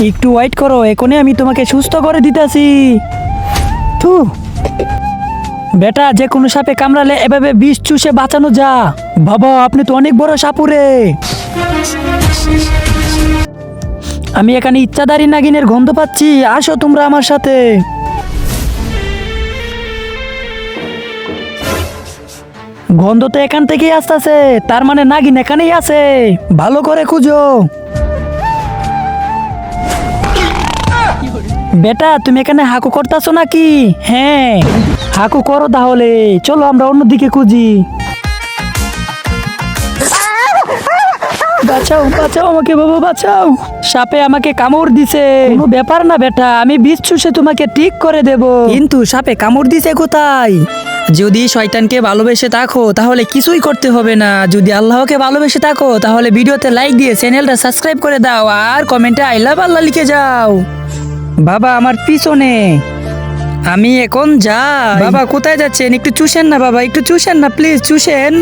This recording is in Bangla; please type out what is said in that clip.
একটু ওয়েট করো, এখনই আমি তোমাকে সুস্থ করে দিতেছি। থু, বেটা, যে কোনো সাপে কামড়ালে এভাবে বিষ চুষে বাঁচানো যা। বাবা, আপনি তো অনেক বড় সাপুরে। আমি এখানে ইচ্ছাধারী নাগিনের গন্ধ পাচ্ছি, আসো তোমরা আমার সাথে। গন্ধ তো এখান থেকেই আসতেছে, তার মানে নাগিন এখানেই আছে। ভালো করে খুঁজো। বেটা, তুমি এখানে হাকু করতেছো নাকি? হ্যাঁ, হাকু করো তাহলে। চলো আমরা অন্যদিকে খুঁজি। বাঁচাও, বাঁচাও আমাকে বাবা, বাঁচাও। সাপে আমাকে কামড় দিছে। কোনো ব্যাপার না বেটা, আমি বিষ চুষে তোমাকে ঠিক করে দেব। কিন্তু সাপে কামড় দিছে কোথায়? যদি শয়তানকে ভালোবেসে থাকো তাহলে কিছুই করতে হবে না। যদি আল্লাহকে ভালোবেসে থাকো তাহলে ভিডিওতে লাইক দিয়ে চ্যানেলটা সাবস্ক্রাইব করে দাও আর কমেন্টে আই লাভ আল্লাহ লিখে যাও। বাবা আমার পিছনে, আমি এখন যাই। বাবা কোথায় যাচ্ছেন? একটু চুষেন না বাবা, একটু চুষেন না প্লিজ, চুষেন।